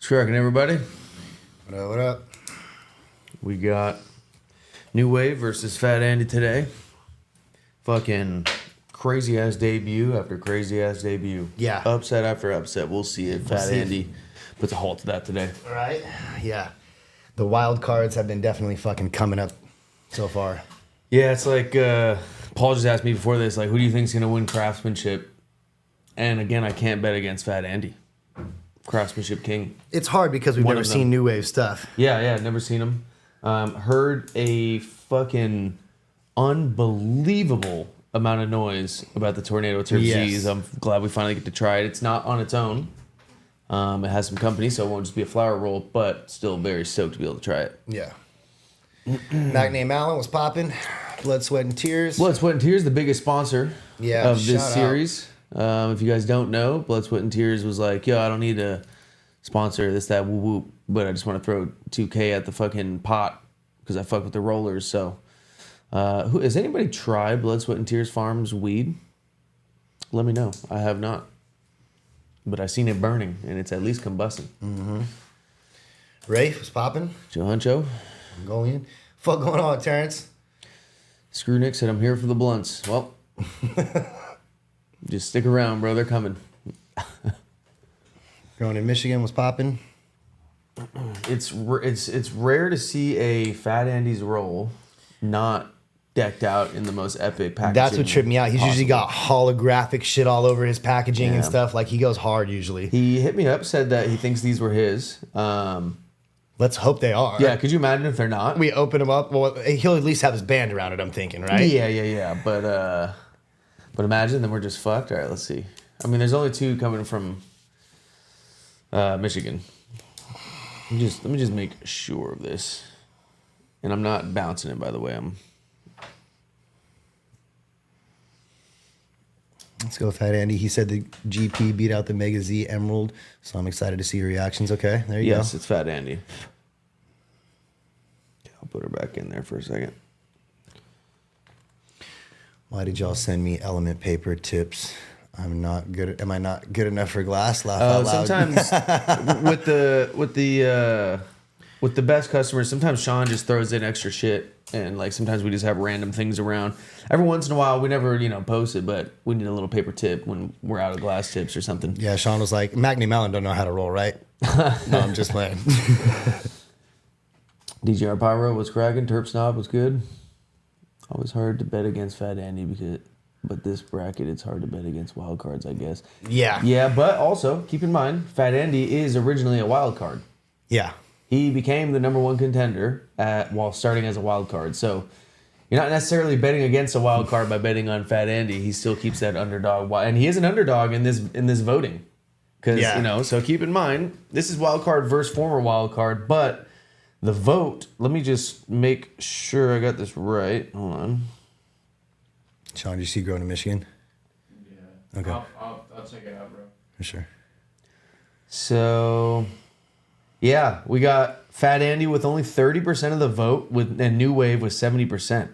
What's cracking, everybody? What up, what up? We got New Wave versus Phat Andy today. Fucking crazy ass debut after crazy ass debut. Yeah. Upset after upset. We'll see if Phat see. Andy puts a halt to that today. All right. Yeah. The wild cards have been definitely fucking coming up so far. Yeah, it's like Paul just asked me before this, like, who do you think's gonna win craftsmanship? And again, I can't bet against Phat Andy. Craftsmanship king. It's hard because we've never seen New Wave stuff. Yeah, never seen him. Heard a fucking unbelievable amount of noise about the Tornado Terp Z's. I'm glad we finally get to try it. It's not on its own. It has some company, so it won't just be a flower roll, but still very stoked to be able to try it. Yeah. Back name Allen was popping. Blood, Sweat, and Tears. Blood, Sweat, and Tears, the biggest sponsor of this series. If you guys don't know, Blood, Sweat, and Tears was like, yo, I don't need a sponsor, this, that, whoop, whoop, but I just want to throw 2K at the fucking pot because I fuck with the rollers. So, has anybody tried Blood, Sweat, and Tears Farms weed? Let me know. I have not. But I've seen it burning, and it's at least combusting. Mm-hmm. Rafe was popping. Joe Huncho. Mongolian. Fuck going on, Terrence? Screw Nick said, I'm here for the blunts. Well, just stick around, bro. They're coming. Growing in Michigan was popping. It's rare to see a Phat Andy's roll not decked out in the most epic packaging. That's what tripped me out. He's usually got holographic shit all over his packaging and stuff. Like, he goes hard usually. He hit me up, said that he thinks these were his. Let's hope they are. Yeah, could you imagine if they're not? We open them up. Well, he'll at least have his band around it, I'm thinking, right? Yeah. But imagine, then we're just fucked. All right, let's see. I mean, there's only two coming from Michigan. Let me just make sure of this. And I'm not bouncing it, by the way. Let's go, Phat Andy. He said the GP beat out the Mega Z Emerald, so I'm excited to see your reactions. Okay, there you go. Yes, it's Phat Andy. Okay, I'll put her back in there for a second. Why did y'all send me element paper tips? I'm not good. Am I not good enough for glass? Laugh out loud. Sometimes with the best customers, sometimes Sean just throws in extra shit, and like sometimes we just have random things around. Every once in a while, we never post it, but we need a little paper tip when we're out of glass tips or something. Yeah, Sean was like, Magnum Allen don't know how to roll, right? No, I'm just playing. DJR Pyro was cracking. Terp Snob was good. Always hard to bet against Phat Andy but this bracket, it's hard to bet against wild cards, I guess. Yeah. Yeah, but also keep in mind, Phat Andy is originally a wild card. Yeah. He became the #1 contender while starting as a wild card. So you're not necessarily betting against a wild card by betting on Phat Andy. He still keeps that underdog, and he is an underdog in this voting. Because so keep in mind, this is wild card versus former wild card, but the vote. Let me just make sure I got this right. Hold on. Sean, did you see Growing in Michigan? Yeah. Okay. I'll check it out, bro. For sure. So, yeah, we got Phat Andy with only 30% of the vote, and New Wave with 70%.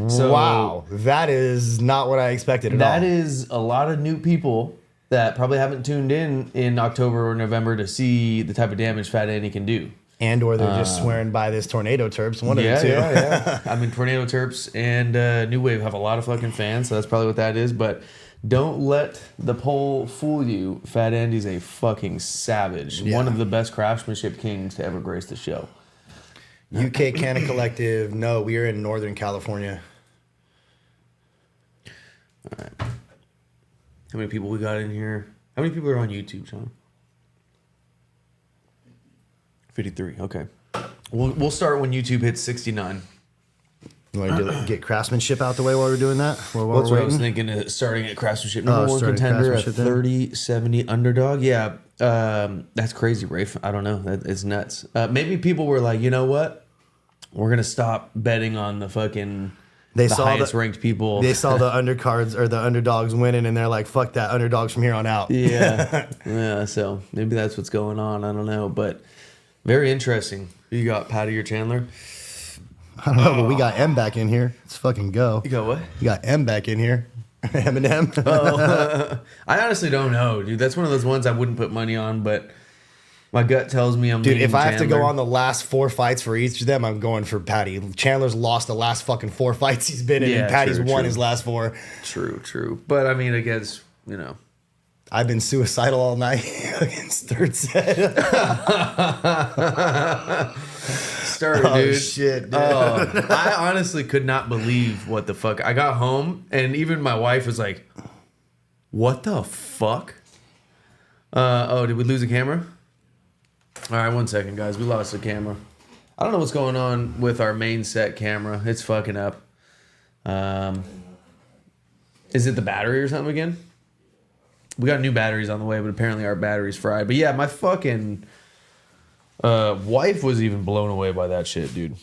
So, wow, that is not what I expected at all. That is a lot of new people that probably haven't tuned in October or November to see the type of damage Phat Andy can do. And or they're just swearing by this Tornado Terps. One of the two. Yeah. I mean, Tornado Terps and New Wave have a lot of fucking fans, so that's probably what that is. But don't let the poll fool you. Phat Andy's a fucking savage. Yeah. One of the best craftsmanship kings to ever grace the show. UK Canna Collective. No, we are in Northern California. All right. How many people we got in here? How many people are on YouTube, Sean? 53. Okay. We'll start when YouTube hits 69. You want to get craftsmanship out the way while we're doing that? That's what I was thinking of starting at craftsmanship. #1 contender at 30-70 underdog. Yeah. That's crazy, Rafe. I don't know. It's nuts. Maybe people were like, you know what? We're going to stop betting on the fucking the highest ranked people. They saw the undercards or the underdogs winning, and they're like, fuck that, underdogs from here on out. Yeah. Yeah, so maybe that's what's going on. I don't know. But very interesting. You got Patty or Chandler? I don't know, but we got M back in here. Let's fucking go. You got what? You got M back in here. Eminem. Oh, I honestly don't know, dude. That's one of those ones I wouldn't put money on, but My gut tells me I'm Dude, leaning if I have to go Chandler. on the last 4 fights for each of them, I'm going for Patty. Chandler's lost the last fucking 4 fights he's been in, Yeah, and Patty's true, won true. his last 4. True. But I mean, against, I've been suicidal all night against third set. Started, Oh, dude. shit, dude. I honestly could not believe what the fuck. I got home, and even my wife was like, what the fuck? Did we lose a camera? All right, 1 second, guys. We lost the camera. I don't know what's going on with our main set camera. It's fucking up. Is it the battery or something again? We got new batteries on the way, but apparently our battery's fried. But yeah, my fucking wife was even blown away by that shit, dude.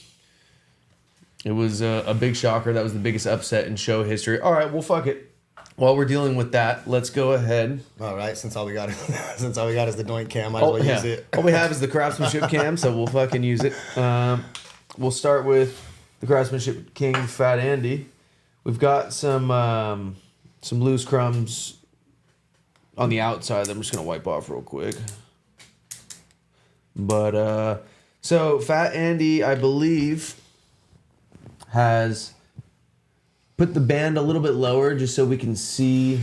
It was a big shocker. That was the biggest upset in show history. All right, well, fuck it. While we're dealing with that, let's go ahead. All right, since all we got is the doink cam, might as well use it. All we have is the craftsmanship cam, so we'll fucking use it. We'll start with the craftsmanship king, Phat Andy. We've got some loose crumbs on the outside that I'm just gonna wipe off real quick. But so Phat Andy, I believe, has put the band a little bit lower just so we can see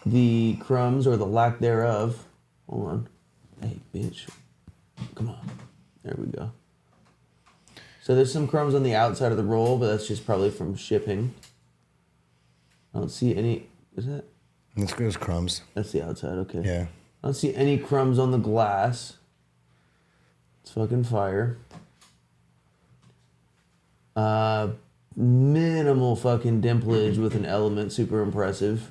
the crumbs or the lack thereof. Hold on. Hey, bitch. Come on. There we go. So there's some crumbs on the outside of the roll, but that's just probably from shipping. I don't see any. Is that? It's crumbs. That's the outside. Okay. Yeah. I don't see any crumbs on the glass. It's fucking fire. Minimal fucking dimplage with an element, super impressive.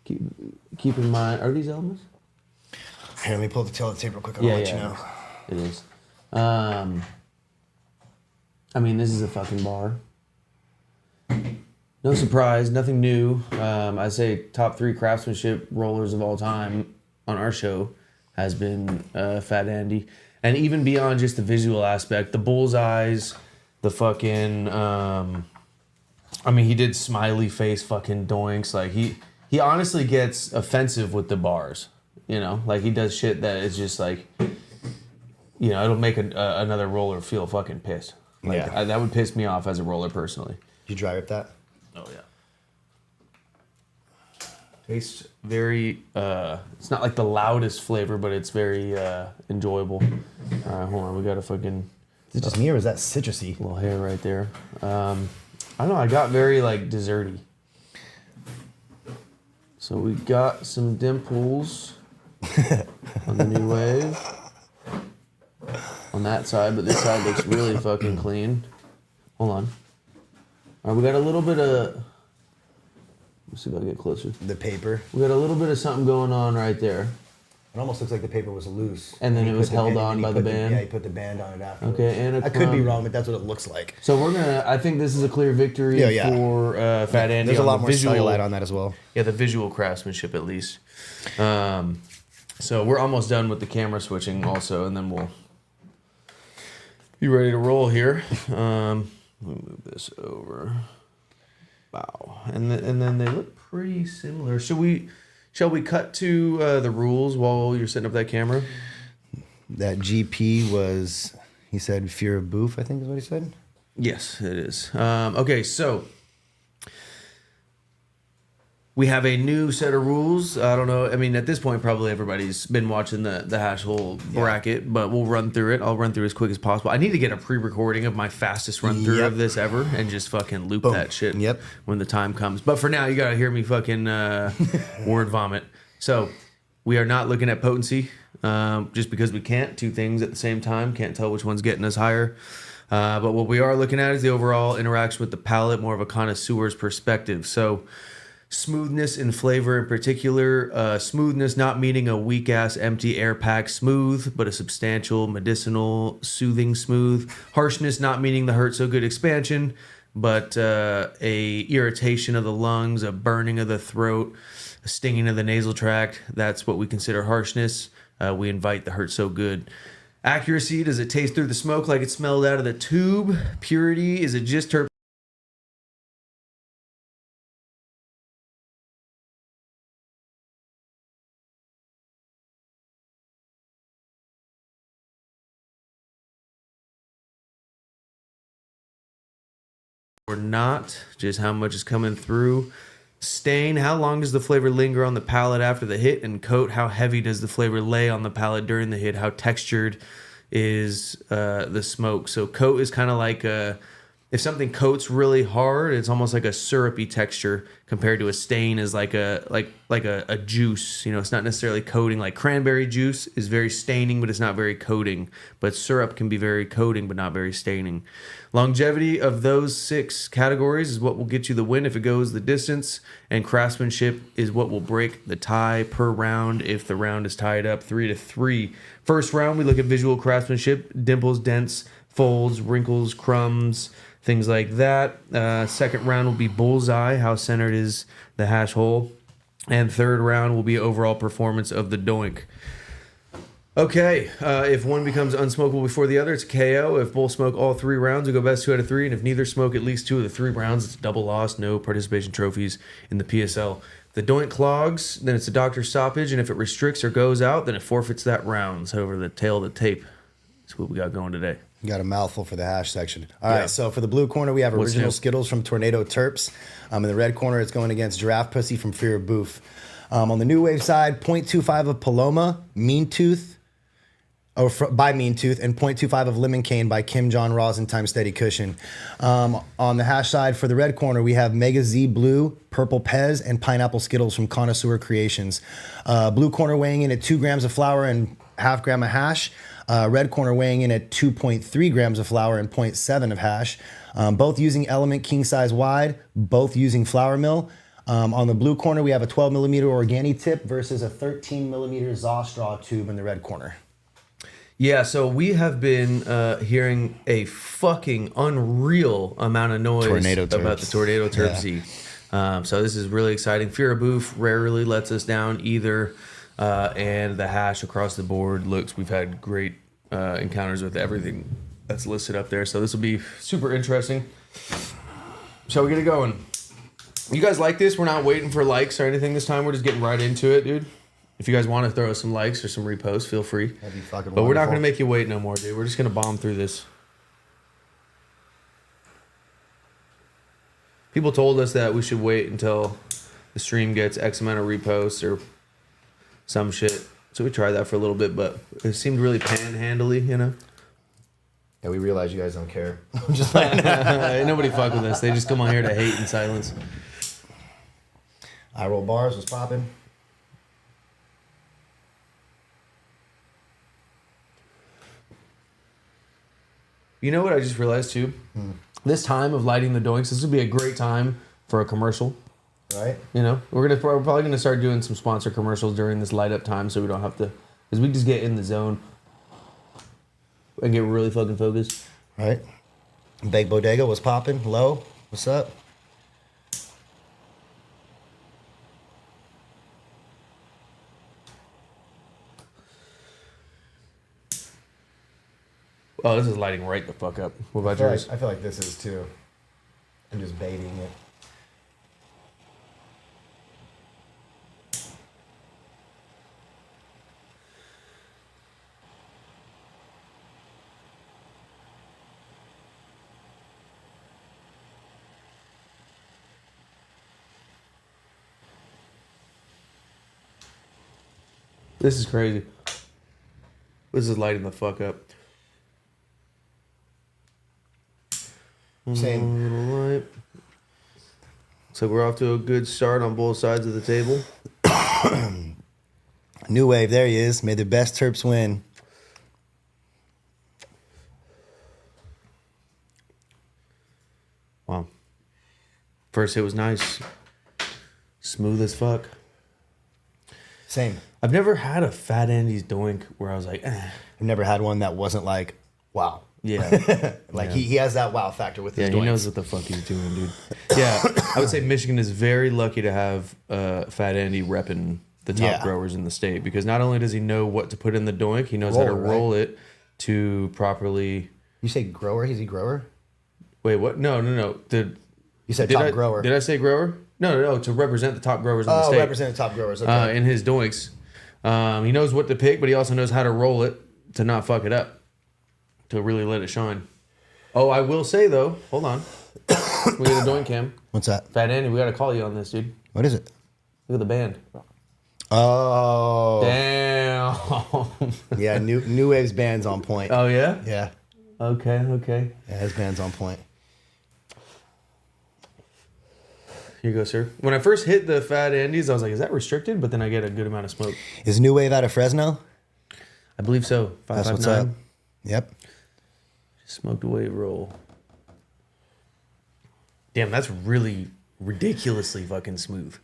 Keep in mind, are these elements? Here, let me pull the tail of the tape real quick. I'll let you know. It is. I mean, this is a fucking bar. No surprise, nothing new. I say top 3 craftsmanship rollers of all time on our show has been Phat Andy. And even beyond just the visual aspect, the bullseyes, the fucking, he did smiley face fucking doinks. Like, he honestly gets offensive with the bars. Like, he does shit that is just like, it'll make another roller feel fucking pissed. Like, yeah. That would piss me off as a roller personally. You dry rip that? Oh, yeah. Tastes very, it's not like the loudest flavor, but it's very enjoyable. All right, hold on. We got a fucking... Is it just me or is that citrusy? Little hair right there. I don't know. I got very, like, desserty. So we got some dimples on the new wave. On that side, but this side looks really fucking clean. Hold on. All right, we got a little bit of... Let's see if I can get closer. The paper. We got a little bit of something going on right there. It almost looks like the paper was loose. And then it was held on by the band. Yeah, he put the band on it afterwards. Okay, and I could be wrong, but that's what it looks like. So I think this is a clear victory for Phat Andy. There's a lot more visual cellulite on that as well. Yeah, the visual craftsmanship at least. So we're almost done with the camera switching also, and then we'll be ready to roll here. Let me move this over. Wow. And then they look pretty similar. Shall we cut to the rules while you're setting up that camera? That GP was, he said, fear of boof, I think is what he said. Yes, it is. Okay, so we have a new set of rules. I don't know. I mean, at this point, probably everybody's been watching the hash hole bracket, but we'll run through it. I'll run through as quick as possible. I need to get a pre-recording of my fastest run through of this ever and just fucking loop that shit when the time comes. But for now, you got to hear me fucking word vomit. So we are not looking at potency just because we can't. 2 things at the same time. Can't tell which one's getting us higher. But what we are looking at is the overall interaction with the palate, more of a connoisseur's perspective. So smoothness and flavor in particular. Smoothness not meaning a weak-ass, empty, air-packed smooth, but a substantial, medicinal, soothing smooth. Harshness not meaning the hurt-so-good expansion, but a irritation of the lungs, a burning of the throat, a stinging of the nasal tract. That's what we consider harshness. We invite the hurt-so-good. Accuracy, does it taste through the smoke like it smelled out of the tube? Purity, is it just terp? or not, just how much is coming through. Stain, how long does the flavor linger on the palate after the hit? And coat, how heavy does the flavor lay on the palate during the hit? How textured is the smoke? So coat is kind of like if something coats really hard, it's almost like a syrupy texture, compared to a stain is like a juice. It's not necessarily coating. Like cranberry juice is very staining, but it's not very coating. But syrup can be very coating, but not very staining. Longevity of those 6 categories is what will get you the win if it goes the distance, and craftsmanship is what will break the tie per round if the round is tied up 3-3. First round, we look at visual craftsmanship: dimples, dents, folds, wrinkles, crumbs, things like that. Second round will be bullseye, how centered is the hash hole. And third round will be overall performance of the doink. Okay, if one becomes unsmokable before the other, it's a KO. If both smoke all 3 rounds, we go best 2 out of 3. And if neither smoke at least 2 of the 3 rounds, it's a double loss, no participation trophies in the PSL. If the doink clogs, then it's a doctor's stoppage. And if it restricts or goes out, then it forfeits that round. So over the tail of the tape. That's what we got going today. You got a mouthful for the hash section. All right, so for the blue corner, we have Original Skittles from Tornado Terps. In the red corner, it's going against Giraffe Pussy from Fear of Boof. On the New Wave side, 0.25 of Paloma, Mean Tooth, by Mean Tooth, and 0.25 of Lemon Cane by Kim John Rosin times Steady Cushion. On the hash side, for the red corner, we have Mega Z Blue, Purple Pez, and Pineapple Skittles from Connoisseur Creations. Blue corner weighing in at 2 grams of flour and half gram of hash. Red corner weighing in at 2.3 grams of flour and 0.7 of hash. Both using Element King Size Wide, both using flour mill. On the blue corner, we have a 12 millimeter Organi tip versus a 13 millimeter Zaw straw tube in the red corner. Yeah, so we have been hearing a fucking unreal amount of noise about the Tornado Terpsy. Yeah. So this is really exciting. Fear of Boof rarely lets us down either. And the hash across the board we've had great encounters with everything that's listed up there. So this will be super interesting. Shall we get it going? You guys like this? We're not waiting for likes or anything this time. We're just getting right into it, dude. If you guys want to throw us some likes or some reposts, feel free. That'd be fucking But we're not wonderful. going to make you wait no more, dude. We're just going to bomb through this. People told us that we should wait until the stream gets X amount of reposts or some shit. So we tried that for a little bit, but it seemed really panhandly, Yeah, we realize you guys don't care. Just nobody fuck with us. They just come on here to hate in silence. I roll bars was popping. You know what I just realized too? This time of lighting the doinks, this would be a great time for a commercial. Right? We're probably gonna start doing some sponsor commercials during this light up time, so we don't have to, because we just get in the zone and get really fucking focused. Right? Big Bodega was popping. Low, what's up? Oh, this is lighting right the fuck up. What about yours? I feel like this is too. I'm just baiting it. This is crazy. This is lighting the fuck up. Same. Light. So we're off to a good start on both sides of the table. New Wave, there he is. May the best Terps win. Wow. First hit was nice. Smooth as fuck. Same. I've never had a Fat Andy's doink where I was like, eh. I've never had one that wasn't like, wow. Yeah. Like he has that wow factor with his Yeah, doinks. he knows what the fuck he's doing, dude. Yeah, I would say Michigan is very lucky to have Fat Andy repping the top growers in the state, because not only does he know what to put in the doink, he knows how to roll it to properly. You say grower? Is he grower? Wait, what? No. You said top grower. Did I say grower? No. To represent the top growers in the state. Oh, represent the top growers. Okay. In his doinks, he knows what to pick, but he also knows how to roll it to not fuck it up, to really let it shine. Oh, I will say though, hold on. We got a doink cam. What's that? Phat Andy, we got to call you on this, dude. What is it? Look at the band. Oh. Damn. Yeah, new wave's band's on point. Oh, yeah? Yeah. Okay. Yeah, his band's on point. Here you go, sir. When I first hit the Phat Andes, I was like, is that restricted? But then I get a good amount of smoke. Is New Wave out of Fresno? I believe so. 559. That's what's up. Yep. Smoked away roll. Damn, that's really ridiculously fucking smooth.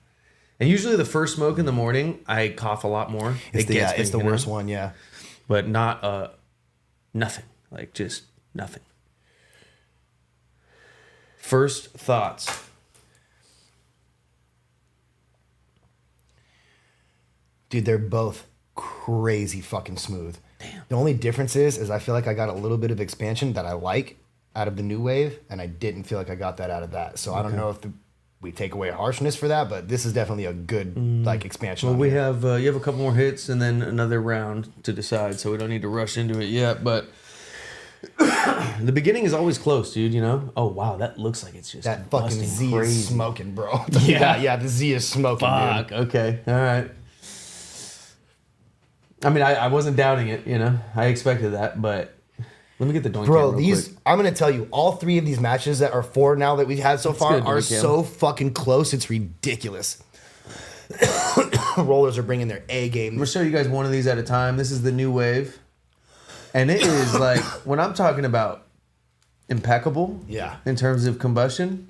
And usually the first smoke in the morning, I cough a lot more. It's the worst one, yeah. But not nothing. Like just nothing. First thoughts. Dude, they're both crazy fucking smooth. Damn. The only difference is I feel like I got a little bit of expansion that I like out of the New Wave, and I didn't feel like I got that out of that. So I don't know if we take away harshness for that, but this is definitely a good like expansion. Well, we have you have a couple more hits and then another round to decide, so we don't need to rush into it yet. But the beginning is always close, dude. You know? Oh wow, that looks like it's just that fucking Z crazy. is smoking, bro. Yeah, the Z is smoking. Fuck. Dude. Okay. All right. I mean, I wasn't doubting it. You know, I expected that, but let me get the doink. Bro, real quick. I'm gonna tell you, all three of these matches that are 4 now that we've had so far good, are doink so fucking close. It's ridiculous. Rollers are bringing their A game. I'm gonna show you guys one of these at a time. This is the New Wave, and it is like when I'm talking about impeccable. Yeah. In terms of combustion,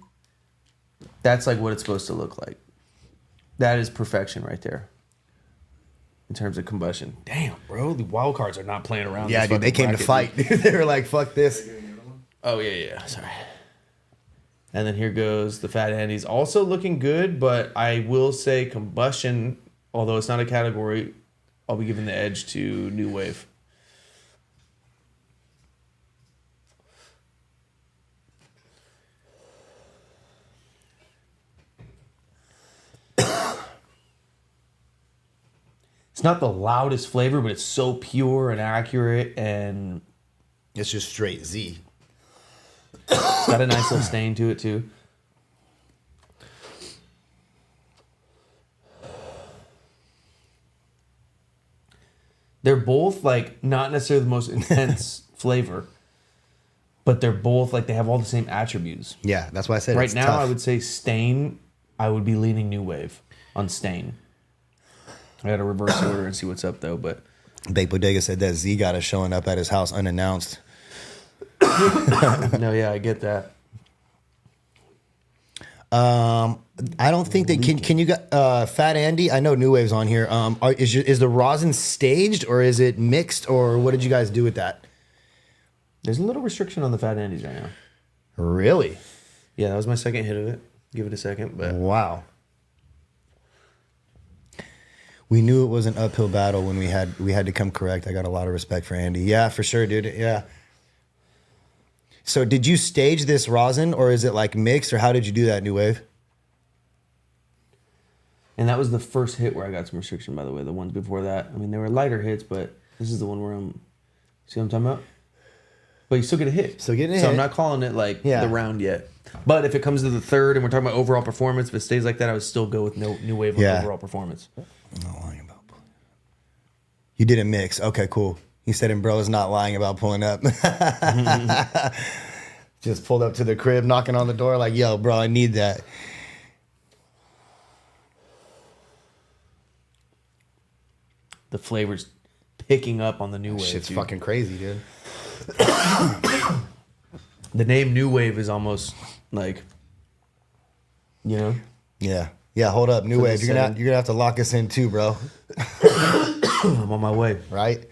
that's like what it's supposed to look like. That is perfection right there. In terms of combustion. Damn, bro. The wild cards are not playing around. Yeah, dude, they came to fight. They were like, fuck this. Oh, yeah. Sorry. And then here goes the Phat Andes. Also looking good, but I will say combustion, although it's not a category, I'll be giving the edge to New Wave. It's not the loudest flavor, but it's so pure and accurate, and It's just straight Z. it's got a nice little stain to it too. They're both like not necessarily the most intense flavor, but they're both like they have all the same attributes. Yeah, that's why I said Right it's now, tough. I would say stain. I would be leaning New Wave on stain. I got to reverse order and see what's up though, but Baked Bodega said that Z got us showing up at his house unannounced. no, yeah, I get that. I don't think they can you got Phat Andy? I know New Wave's on here. Is the rosin staged or is it mixed or what did you guys do with that? There's a little restriction on the Phat Andes right now. Really? Yeah, that was my second hit of it. Give it a second, but Wow. We knew it was an uphill battle when we had to come correct. I got a lot of respect for Andy. Yeah, for sure, dude. Yeah. So did you stage this rosin or is it like mixed or how did you do that, New Wave? and that was the first hit where I got some restriction. By the way, the ones before that, I mean, they were lighter hits, but this is the one where see what I'm talking about? But you still get a hit. Still getting a so hit. I'm not calling it like Yeah. the round yet. But if it comes to the third and we're talking about overall performance, if it stays like that, I would still go with New Wave on Yeah. overall performance. Not lying about pulling up. You didn't mix. Okay, cool. He said, and bro is not lying about pulling up. Just pulled up to the crib, knocking on the door like, yo, bro, I need that. The flavor's picking up on the New Wave. Shit's dude. fucking crazy, dude. The name New Wave is almost like, you know? Yeah. Yeah, hold up. New For Wave. the You're gonna setting. have to lock us in too, bro. I'm on my way. Right?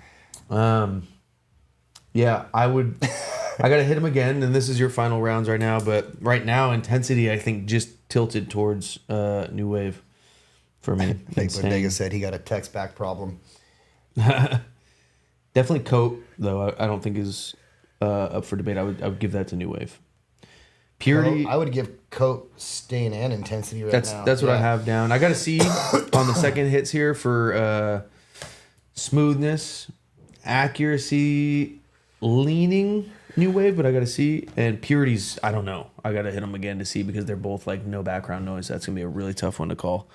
Yeah, I gotta hit him again, and this is your final rounds right now. But right now, intensity I think just tilted towards New Wave for me. Baked Bodega said he got a text back problem. Definitely coat though. I don't think is up for debate. I would give that to New Wave. Purity. I would give coat stain and intensity right now. That's what I have down. I got to see on the second hits here for smoothness, accuracy, leaning New Wave, but I got to see. And Purities, I don't know. I got to hit them again to see because they're both like no background noise. That's going to be a really tough one to call.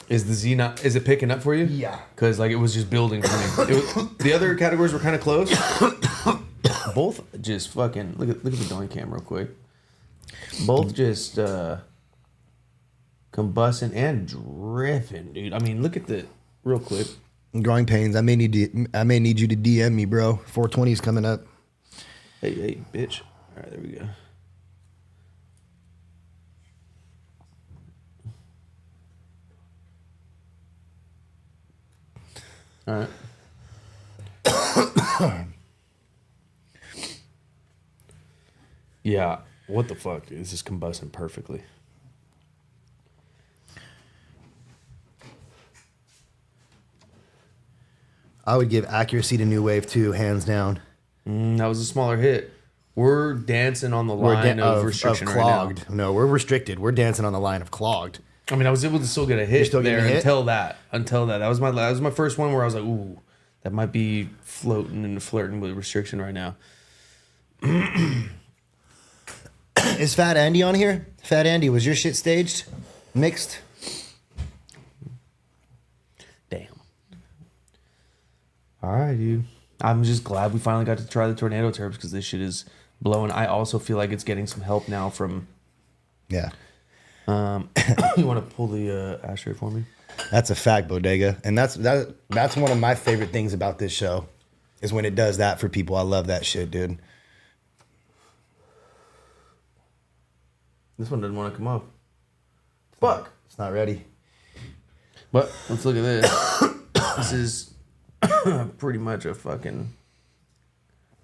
Is the Z not? Is it picking up for you? Yeah. Because like it was just building for me. The other categories were kind of close. Both just fucking look at the doink cam real quick. Both just combusting and dripping, dude. I mean, look at the real quick. Growing pains. I may need you to DM me, bro. 420 is coming up. Hey, bitch. All right, there we go. All right. Yeah. What the fuck? This is combusting perfectly. I would give accuracy to New Wave too, hands down. That was a smaller hit. We're dancing on the line of restriction clogged. right now. No, we're restricted. We're dancing on the line of clogged. I mean, I was able to still get a hit there hit? until that. That was my first one where I was like, ooh, that might be floating and flirting with restriction right now. Is Fat Andy on here? Fat Andy, was your shit staged? Mixed? Damn. All right, dude. I'm just glad we finally got to try the tornado terps because this shit is blowing. I also feel like it's getting some help now from... Yeah. You want to pull the ashtray for me? That's a fact, Bodega. And that's one of my favorite things about this show is when it does that for people. I love that shit, dude. This one doesn't want to come up. Fuck. It's not ready. But let's look at this. This is pretty much a fucking...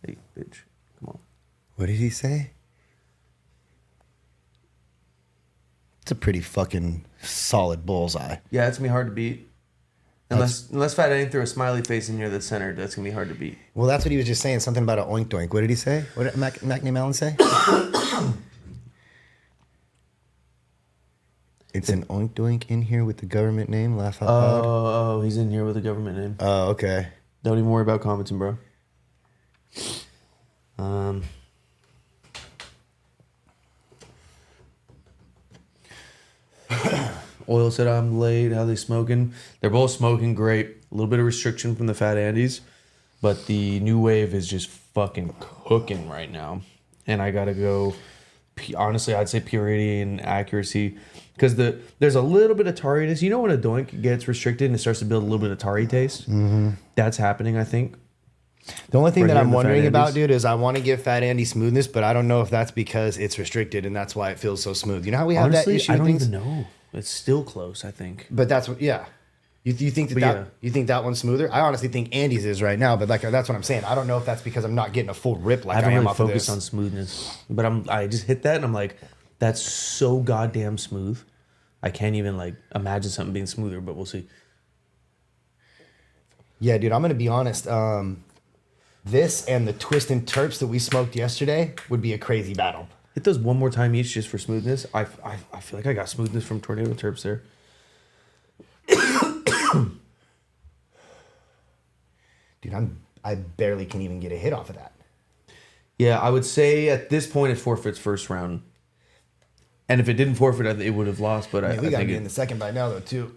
Hey, bitch. Come on. What did he say? It's a pretty fucking solid bullseye. Yeah, it's going to be hard to beat. Unless Fat Andy threw a smiley face in near the center, that's going to be hard to beat. Well, that's what he was just saying. Something about an oink doink. What did he say? What did McName Allen say? It's an oink doink in here with the government name. Laugh out loud. Oh, he's in here with the government name. Oh, okay. Don't even worry about commenting, bro. Oil said I'm late. How they smoking? They're both smoking great. A little bit of restriction from the Fat Andes, but the New Wave is just fucking cooking right now. And I gotta go. Honestly, I'd say purity and accuracy because there's a little bit of tarriness. You know when a doink gets restricted and it starts to build a little bit of tarry taste? Mm-hmm. That's happening, I think. The only thing that I'm wondering about, dude, is I want to give Fat Andy smoothness, but I don't know if that's because it's restricted and that's why it feels so smooth. You know how we have Honestly, that issue? I don't even know. It's still close, I think. But that's what, yeah. You think you think that one's smoother? I honestly think Andy's is right now, but like that's what I'm saying. I don't know if that's because I'm not getting a full rip like I am off of this. I haven't really focused on smoothness, but I just hit that and I'm like, that's so goddamn smooth. I can't even like imagine something being smoother, but we'll see. Yeah, dude, I'm gonna be honest. This and the Twist and Terps that we smoked yesterday would be a crazy battle. Hit those one more time each just for smoothness. I feel like I got smoothness from Tornado Terps there. Dude, I barely can even get a hit off of that. Yeah, I would say at this point it forfeits first round. And if it didn't forfeit, it would have lost. But I we got to think be in the second by now, though, too.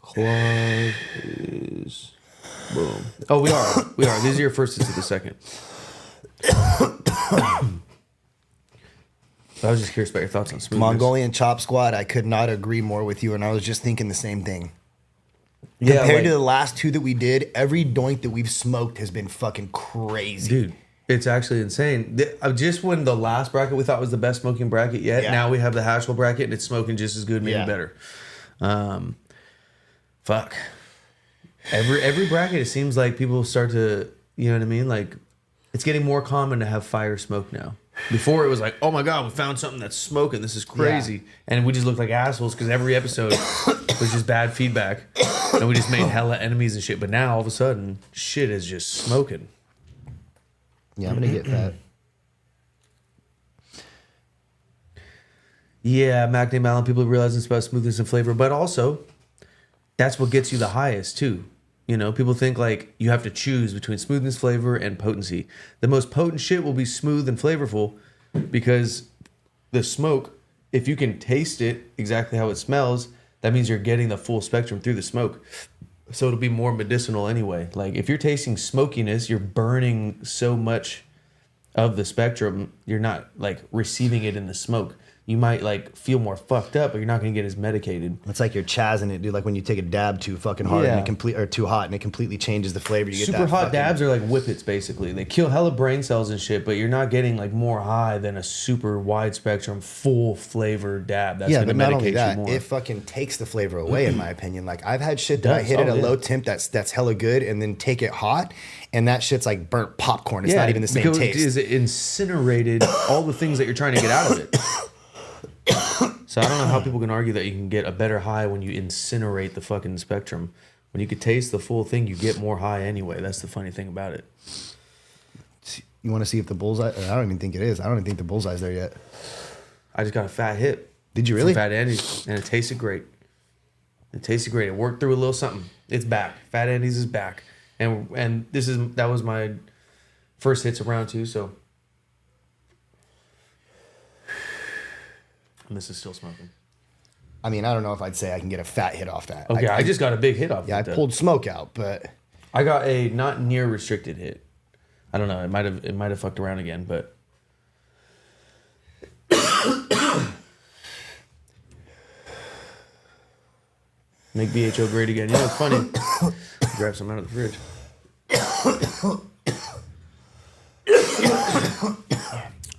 Clog is... Boom. Oh, we are. These are your first hits of the second. I was just curious about your thoughts on smoothness. Mongolian Chop Squad, I could not agree more with you, and I was just thinking the same thing. Yeah, Compared to the last two that we did, every doink that we've smoked has been fucking crazy. Dude, it's actually insane. Just when the last bracket we thought was the best smoking bracket yet, now we have the Hashwell bracket, and it's smoking just as good, maybe better. Fuck. Every bracket, it seems like people start to, you know what I mean? Like, it's getting more common to have fire smoke now. Before it was like, oh my God, we found something that's smoking. This is crazy. Yeah. And we just looked like assholes because every episode was just bad feedback. And we just made hella enemies and shit. But now all of a sudden, shit is just smoking. Yeah, I'm going to get that. Yeah, McName Allen, people realize it's about smoothness and flavor. But also, that's what gets you the highest too. You know, people think like you have to choose between smoothness, flavor, and potency. The most potent shit will be smooth and flavorful because the smoke, if you can taste it exactly how it smells, that means you're getting the full spectrum through the smoke. So it'll be more medicinal anyway. Like if you're tasting smokiness, you're burning so much of the spectrum, you're not like receiving it in the smoke. You might like feel more fucked up, but you're not gonna get as medicated. It's like you're chazzing it, dude. Like when you take a dab too fucking hard and or too hot, and it completely changes the flavor. You get super that hot fucking... dabs are like whippets, basically. They kill hella brain cells and shit, but you're not getting like more high than a super wide spectrum, full flavor dab. That's gonna but not only medicate that, you more. it fucking takes the flavor away, in my opinion. Like I've had shit that I hit at a low temp that's hella good, and then take it hot, and that shit's like burnt popcorn. It's not even the same taste. Because it incinerated all the things that you're trying to get out of it. So I don't know how people can argue that you can get a better high when you incinerate the fucking spectrum. When you could taste the full thing, you get more high anyway. That's the funny thing about it. You want to see if the bullseye... I don't even think it is. I don't even think the bullseye's there yet. I just got a fat hit. Did you really? Fat Andy's, and it tasted great. It tasted great. It worked through a little something. It's back. Fat Andy's is back. And that was my first hits of round 2, so... And this is still smoking. I mean, I don't know if I'd say I can get a fat hit off that. Okay, I just got a big hit off. Yeah, I pulled smoke out, but I got a not near restricted hit. I don't know. It might have fucked around again, but make BHO great again. You know, it's funny. Grab some out of the fridge.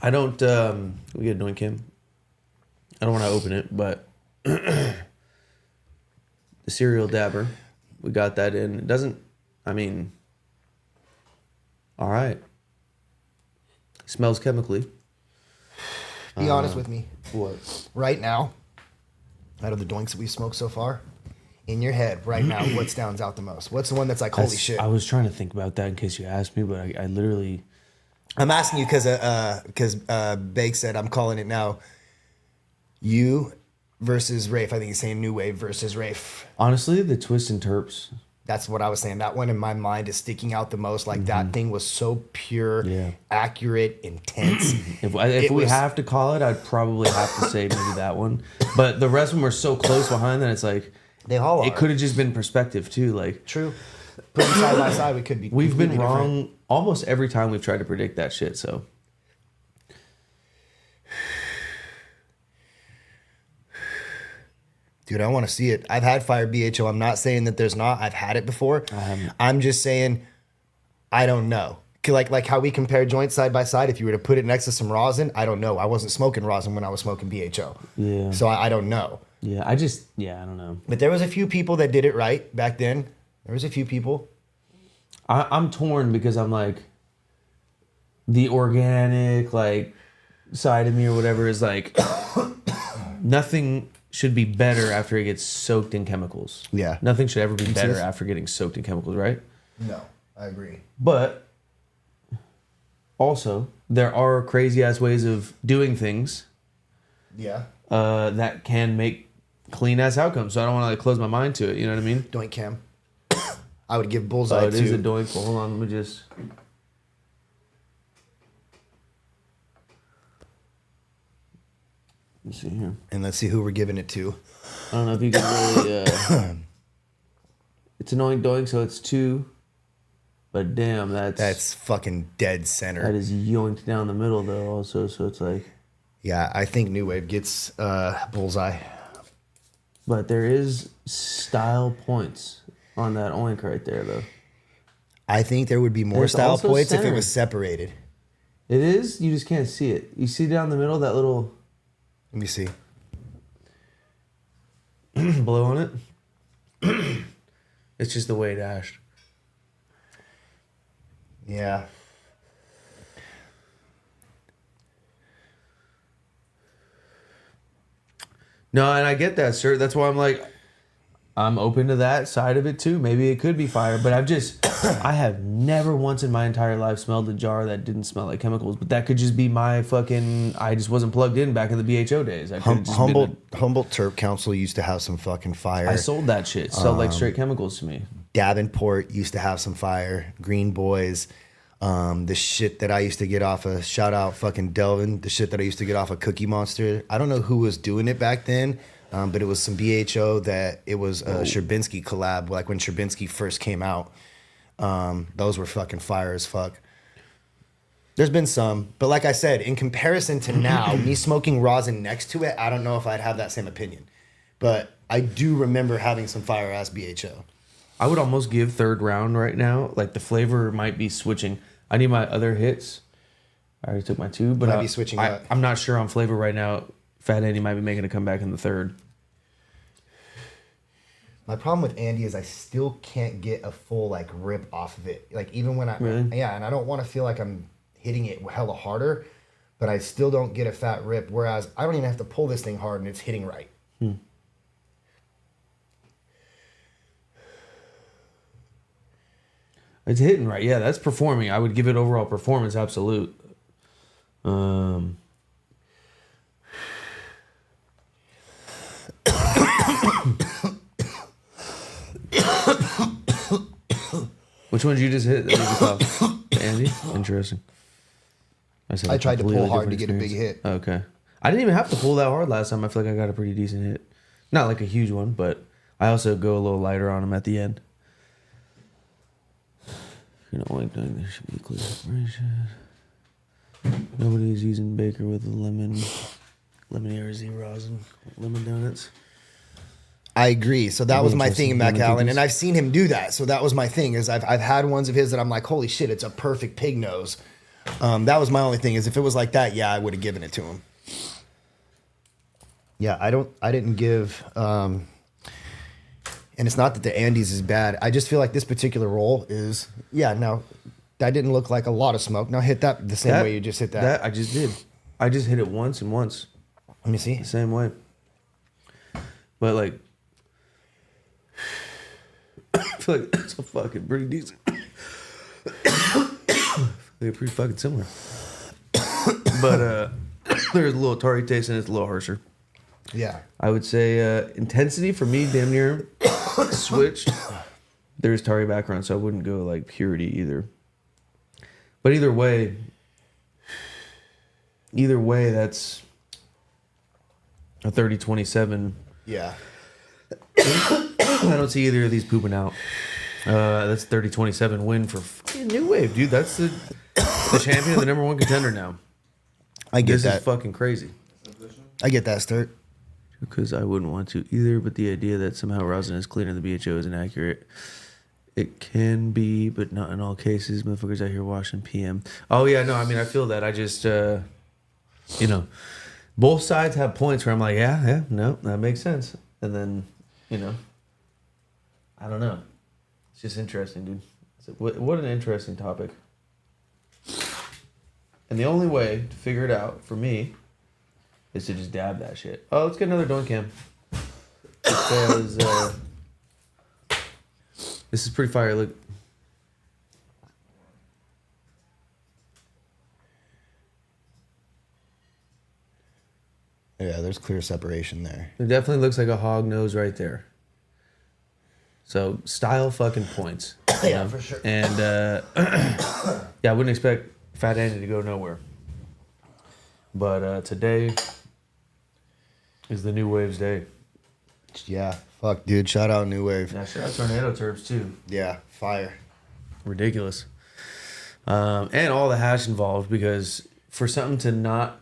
I don't. We get a doink Kim. I don't want to open it, but the cereal dabber, we got that in. It doesn't, I mean, all right. Smells chemically. Be honest with me. What? Right now, out of the doinks that we've smoked so far, in your head right now, what stands out the most? What's the one that's like, holy shit? I was trying to think about that in case you asked me, but I literally... I'm asking you because Bake said, I'm calling it now, you versus Rafe. I think he's saying New Wave versus Rafe. Honestly, the Twist and Terps. That's what I was saying. That one in my mind is sticking out the most. Like that thing was so pure, accurate, intense. If we have to call it, I'd probably have to say maybe that one. But the rest of them are so close behind that it's like... They all are. It could have just been perspective too. Like true. Put them side by side, we could be. We've been wrong almost every time we've tried to predict that shit. So, dude, I want to see it. I've had Fire BHO. I'm not saying that there's not. I've had it before. I'm just saying, I don't know. Like how we compare joints side by side. If you were to put it next to some rosin, I don't know. I wasn't smoking rosin when I was smoking BHO. Yeah. So I don't know. Yeah, I don't know. But there was a few people that did it right back then. There was a few people. I'm torn because I'm like, the organic like side of me or whatever is like, nothing should be better after it gets soaked in chemicals. Yeah. Nothing should ever be better after getting soaked in chemicals, right? No, I agree. But also, there are crazy ass ways of doing things. Yeah. That can make clean ass outcomes. So I don't want to like close my mind to it. You know what I mean? Doink Cam. I would give Bullseye it to... It is a doink. Well, hold on. Let me just... Let's see here. And let's see who we're giving it to. I don't know if you can really... it's an oink doink, so it's 2. But damn, that's fucking dead center. That is yoinked down the middle, though, also. So it's like... Yeah, I think New Wave gets Bullseye. But there is style points on that oink right there, though. I think there would be more style points if it was separated. It is? You just can't see it. You see down the middle, that little... Let me see. Blow on it? It's just the way it ashed. Yeah. No, and I get that, sir. That's why I'm like, I'm open to that side of it too. Maybe it could be fire, but I have never once in my entire life smelled a jar that didn't smell like chemicals. But that could just be my I just wasn't plugged in back in the BHO days. Humboldt Terp Council used to have some fucking fire. I sold that shit. Sold like straight chemicals to me. Davenport used to have some fire. Green Boys. The shit that I used to get off of, shout out fucking Delvin, the shit that I used to get off of Cookie Monster. I don't know who was doing it back then, but it was some BHO that it was a Sherbinsky collab, like when Sherbinsky first came out. Those were fucking fire as fuck. There's been some, but like I said, in comparison to now, me smoking rosin next to it, I don't know if I'd have that same opinion. But I do remember having some fire ass BHO. I would almost give third round right now. Like the flavor might be switching. I need my other hits. I already took my 2, but might be switching up. I'm not sure on flavor right now. Phat Andy might be making a comeback in the third. My problem with Andy is I still can't get a full like rip off of it. Like even when Really? Yeah, and I don't want to feel like I'm hitting it hella harder, but I still don't get a fat rip. Whereas I don't even have to pull this thing hard and it's hitting right. It's hitting right. Yeah, that's performing. I would give it overall performance absolute. Which one did you just hit? Andy? Interesting. I tried to pull hard to get a big hit. Okay. I didn't even have to pull that hard last time. I feel like I got a pretty decent hit. Not like a huge one, but I also go a little lighter on them at the end. You know, like there should be clear separation. Nobody's using Baker with the lemon ARZ rosin, lemon donuts. I agree. So that was my thing in McAllen, and I've seen him do that. So that was my thing. Is I've had ones of his that I'm like, holy shit, it's a perfect pig nose. That was my only thing. Is if it was like that, yeah, I would have given it to him. Yeah, I didn't give. And it's not that the Andes is bad. I just feel like this particular roll is, no, that didn't look like a lot of smoke. Now hit that the same way you just hit that. That I just did. I just hit it once and once. Let me see. The same way. But like, I feel like it's a fucking pretty decent. They're pretty fucking similar. But there's a little tarry taste and it's a little harsher. Yeah. I would say intensity for me damn near switched. There's tarry background, so I wouldn't go like purity either. But either way, that's a 30-27. Yeah. I don't see either of these pooping out. That's 30-27 win for New Wave, dude. That's the champion, the number one contender now. I get this that. This is fucking crazy. I get that, Sturt. Because I wouldn't want to either, but the idea that somehow rosin is cleaner than BHO is inaccurate. It can be, but not in all cases. Motherfuckers out here washing PM. Oh, yeah, no, I mean, I feel that. I just, both sides have points where I'm like, no, that makes sense. And then, I don't know. It's just interesting, dude. What an interesting topic. And the only way to figure it out for me is to just dab that shit. Oh, let's get another doink cam. Because this is pretty fire. Look. Yeah, there's clear separation there. It definitely looks like a hog nose right there. So style fucking points. Yeah, for sure. And I wouldn't expect Phat Andy to go nowhere. But today is the New Wave's day. Yeah, fuck, dude. Shout out New Wave. Yeah, shout out Tornado Terps too. Yeah, fire. Ridiculous. And all the hash involved, because for something to not,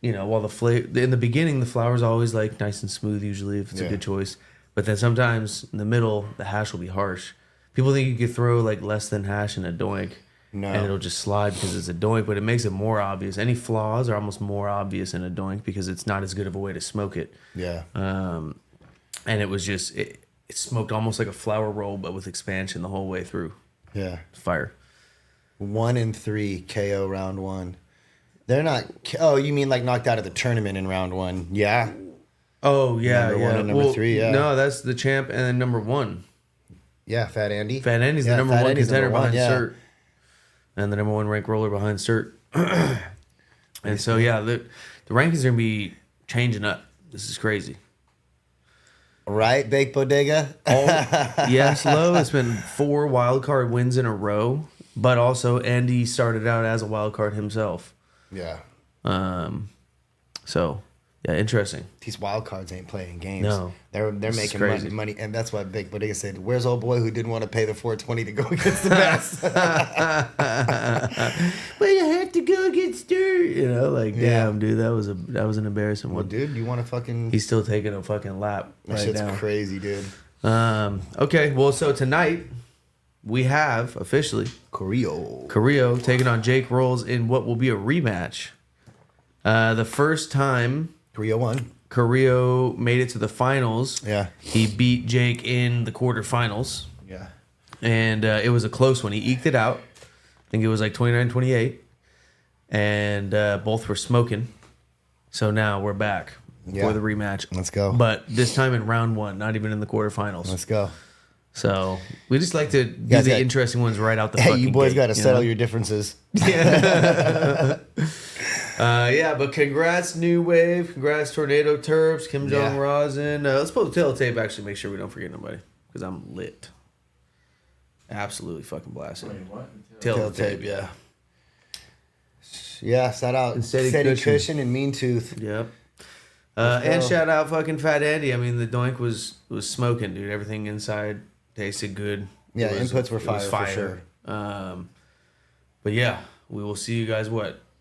while the flavor in the beginning, the flour's always like nice and smooth usually if it's a good choice. But then sometimes in the middle, the hash will be harsh. People think you could throw like less than hash in a doink. No. And it'll just slide because it's a doink, but it makes it more obvious. Any flaws are almost more obvious in a doink because it's not as good of a way to smoke it. Yeah. And it was just, it smoked almost like a flour roll, but with expansion the whole way through. Yeah. Fire. 1 and 3 KO round 1. They're not, oh, you mean like knocked out of the tournament in round 1? Yeah. Oh yeah, Number one and number three, yeah. No, that's the champ and then number one. Yeah, Fat Andy. Fat Andy's the number Fat one Andy's contender number one, behind yeah. Cert. And the number one ranked roller behind Cert. And so the rankings are gonna be changing up. This is crazy. Right, Bake Bodega? Yes, Low. It's been 4 wild card wins in a row. But also Andy started out as a wild card himself. Yeah. So yeah, interesting. These wild cards ain't playing games. No. They're making money, and that's why Big Bodega said, "Where's old boy who didn't want to pay the $420 to go against the best?" But you have to go against Dirt. Damn, dude, that was an embarrassing Well, one. dude, you want to fucking? He's still taking a fucking lap That right shit's now. crazy, dude. Okay, well, so tonight we have officially Carrillo taking on Jake Rolls in what will be a rematch. The first time Carrillo won. Carrillo made it to the finals. Yeah. He beat Jake in the quarterfinals. Yeah. And it was a close one. He eked it out. I think it was like 29-28. And both were smoking. So now we're back for the rematch. Let's go. But this time in round 1, not even in the quarterfinals. Let's go. So we just like to do the interesting ones right out the fucking gate. Hey, you boys got to settle your differences. Yeah, but congrats New Wave, congrats Tornado Terps, Kim Jong Rosin. Let's pull the tail tape. Actually, make sure we don't forget nobody because I'm lit. Absolutely fucking blasted. Wait, what? Tail tape, yeah. Yeah, shout out Steady Cushion and Mean Tooth. Yep. And shout out fucking Fat Andy. I mean, the doink was smoking, dude. Everything inside tasted good. Yeah, inputs were fire for sure. But yeah, we will see you guys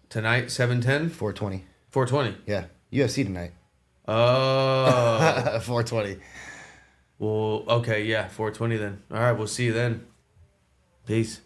tonight, 7:10? 420. 420. Yeah, UFC tonight. Oh. 420. Well, okay, yeah, 420 then. All right, we'll see you then. Peace.